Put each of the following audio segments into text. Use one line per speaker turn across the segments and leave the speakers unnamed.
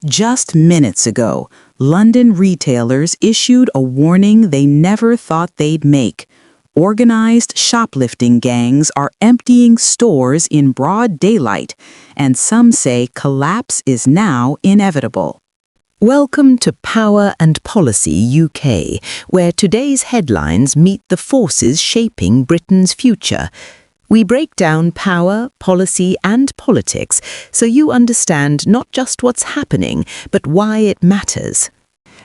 Just minutes ago, London retailers issued a warning they never thought they'd make. Organized shoplifting gangs are emptying stores in broad daylight, and some say collapse is now inevitable.
Welcome to Power and Policy UK, where today's headlines meet the forces shaping Britain's future. We break down power, policy and politics so you understand not just what's happening, but why it matters.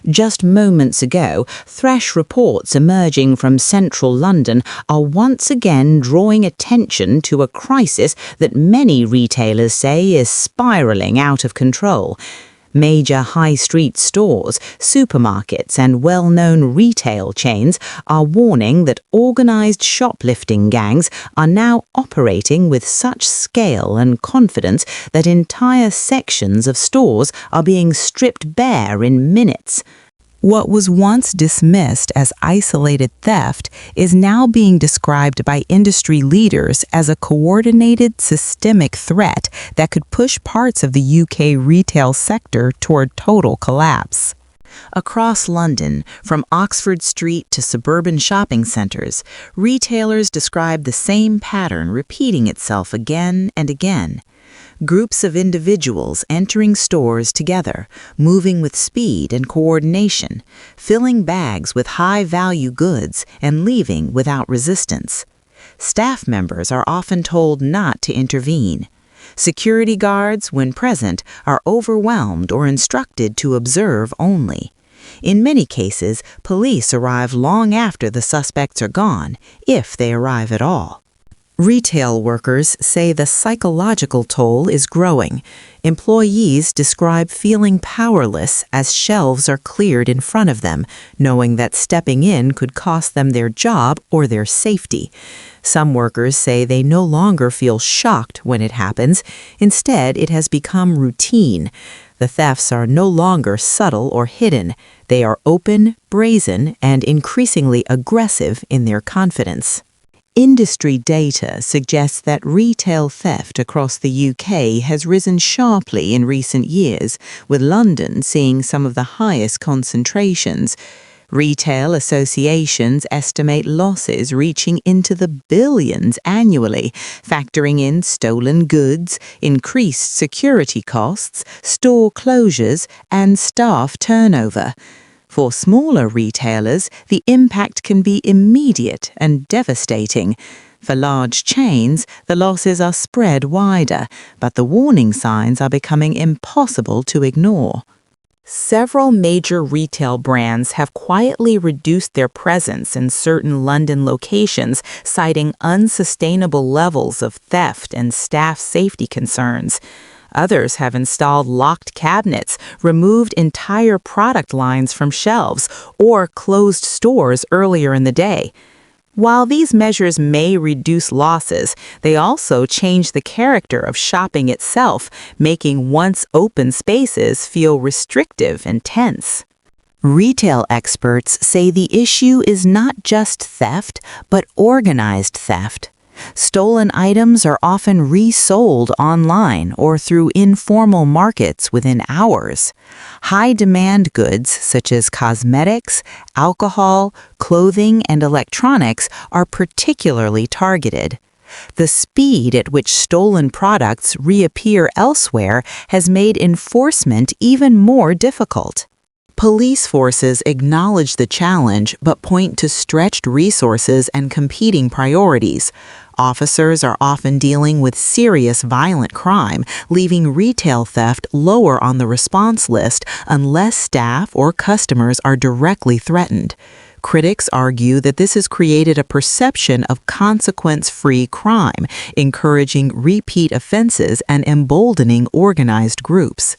Just moments ago, fresh reports emerging from central London are once again drawing attention to a crisis that many retailers say is spiraling out of control. Major high street stores, supermarkets and well-known retail chains are warning that organized shoplifting gangs are now operating with such scale and confidence that entire sections of stores are being stripped bare in minutes. What was once dismissed as isolated theft is now being described by industry leaders as a coordinated systemic threat that could push parts of the UK retail sector toward total collapse. Across London, from Oxford Street to suburban shopping centres, retailers describe the same pattern repeating itself again and again. Groups of individuals entering stores together, moving with speed and coordination, filling bags with high-value goods and leaving without resistance. Staff members are often told not to intervene. Security guards, when present, are overwhelmed or instructed to observe only. In many cases, police arrive long after the suspects are gone, if they arrive at all. Retail workers say the psychological toll is growing. Employees describe feeling powerless as shelves are cleared in front of them, knowing that stepping in could cost them their job or their safety. Some workers say they no longer feel shocked when it happens. Instead, it has become routine. The thefts are no longer subtle or hidden. They are open, brazen, and increasingly aggressive in their confidence. Industry data suggests that retail theft across the UK has risen sharply in recent years, with London seeing some of the highest concentrations. Retail associations estimate losses reaching into the billions annually, factoring in stolen goods, increased security costs, store closures, and staff turnover. For smaller retailers, the impact can be immediate and devastating. For large chains, the losses are spread wider, but the warning signs are becoming impossible to ignore. Several major retail brands have quietly reduced their presence in certain London locations, citing unsustainable levels of theft and staff safety concerns. Others have installed locked cabinets, removed entire product lines from shelves, or closed stores earlier in the day. While these measures may reduce losses, they also change the character of shopping itself, making once open spaces feel restrictive and tense. Retail experts say the issue is not just theft, but organized theft. Stolen items are often resold online or through informal markets within hours. High-demand goods such as cosmetics, alcohol, clothing, and electronics are particularly targeted. The speed at which stolen products reappear elsewhere has made enforcement even more difficult. Police forces acknowledge the challenge but point to stretched resources and competing priorities. Officers are often dealing with serious violent crime, leaving retail theft lower on the response list unless staff or customers are directly threatened. Critics argue that this has created a perception of consequence-free crime, encouraging repeat offenses and emboldening organized groups.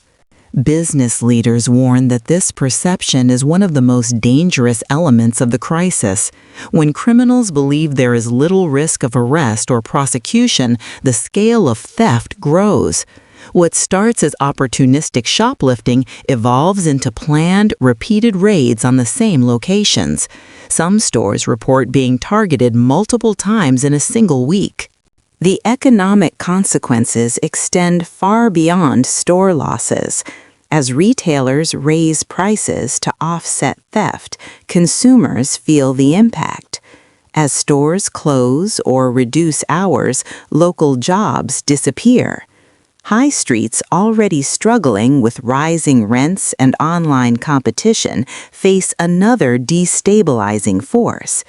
Business leaders warn that this perception is one of the most dangerous elements of the crisis. When criminals believe there is little risk of arrest or prosecution, the scale of theft grows. What starts as opportunistic shoplifting evolves into planned, repeated raids on the same locations. Some stores report being targeted multiple times in a single week. The economic consequences extend far beyond store losses. As retailers raise prices to offset theft, consumers feel the impact. As stores close or reduce hours, local jobs disappear. High streets already struggling with rising rents and online competition face another destabilizing force.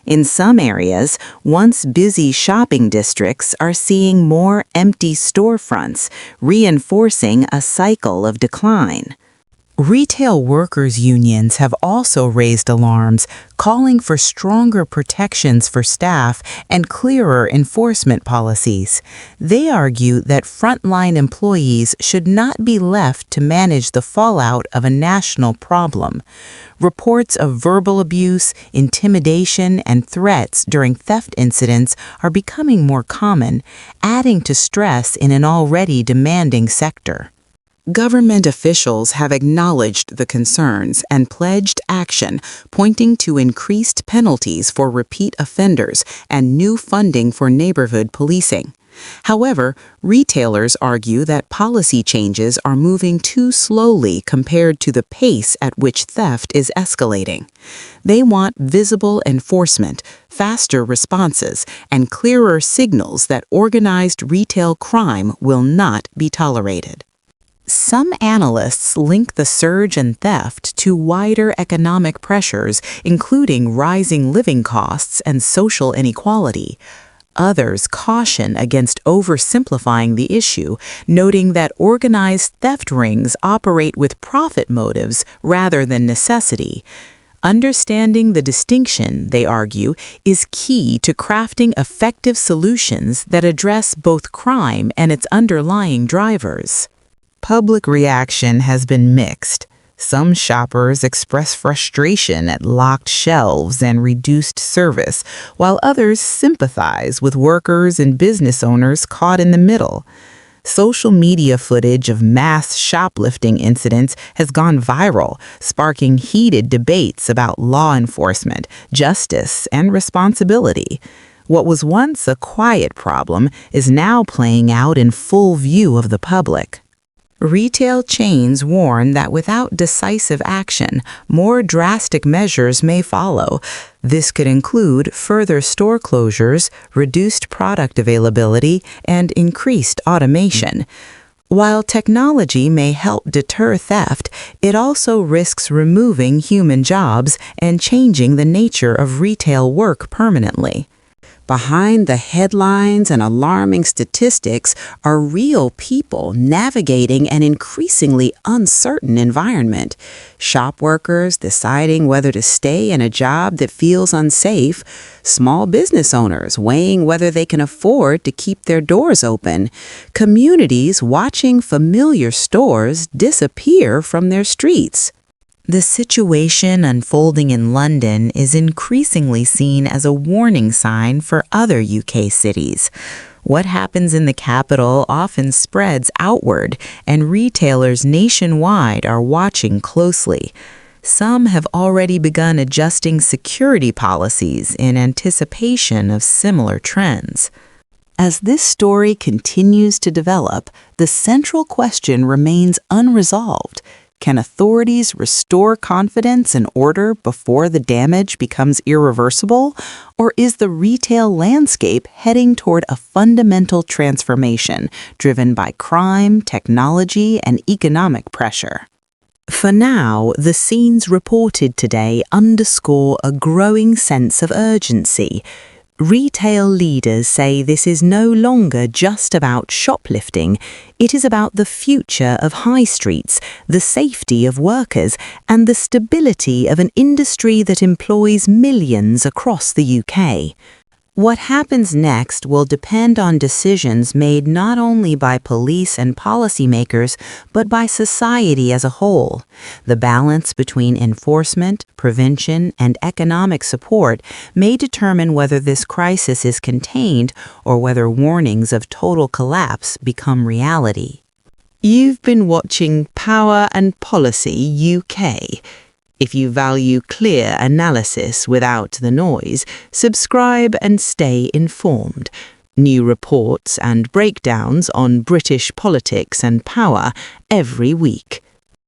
In some areas, once busy shopping districts are seeing more empty storefronts, reinforcing a cycle of decline. Retail workers' unions have also raised alarms, calling for stronger protections for staff and clearer enforcement policies. They argue that frontline employees should not be left to manage the fallout of a national problem. Reports of verbal abuse, intimidation, and threats during theft incidents are becoming more common, adding to stress in an already demanding sector. Government officials have acknowledged the concerns and pledged action, pointing to increased penalties for repeat offenders and new funding for neighborhood policing. However, retailers argue that policy changes are moving too slowly compared to the pace at which theft is escalating. They want visible enforcement, faster responses, and clearer signals that organized retail crime will not be tolerated. Some analysts link the surge in theft to wider economic pressures, including rising living costs and social inequality. Others caution against oversimplifying the issue, noting that organized theft rings operate with profit motives rather than necessity. Understanding the distinction, they argue, is key to crafting effective solutions that address both crime and its underlying drivers. Public reaction has been mixed. Some shoppers express frustration at locked shelves and reduced service, while others sympathize with workers and business owners caught in the middle. Social media footage of mass shoplifting incidents has gone viral, sparking heated debates about law enforcement, justice, and responsibility. What was once a quiet problem is now playing out in full view of the public. Retail chains warn that without decisive action, more drastic measures may follow. This could include further store closures, reduced product availability, and increased automation. While technology may help deter theft, it also risks removing human jobs and changing the nature of retail work permanently. Behind the headlines and alarming statistics are real people navigating an increasingly uncertain environment. Shop workers deciding whether to stay in a job that feels unsafe, small business owners weighing whether they can afford to keep their doors open, communities watching familiar stores disappear from their streets. The situation unfolding in London is increasingly seen as a warning sign for other UK cities. What happens in the capital often spreads outward, and retailers nationwide are watching closely. Some have already begun adjusting security policies in anticipation of similar trends. As this story continues to develop, the central question remains unresolved. Can authorities restore confidence and order before the damage becomes irreversible? Or is the retail landscape heading toward a fundamental transformation driven by crime, technology, and economic pressure? For now, the scenes reported today underscore a growing sense of urgency. Retail leaders say this is no longer just about shoplifting. It is about the future of high streets, the safety of workers, and the stability of an industry that employs millions across the UK. What happens next will depend on decisions made not only by police and policymakers, but by society as a whole. The balance between enforcement, prevention, and economic support may determine whether this crisis is contained or whether warnings of total collapse become reality. You've been watching Power and Policy UK. If you value clear analysis without the noise, subscribe and stay informed. New reports and breakdowns on British politics and power every week.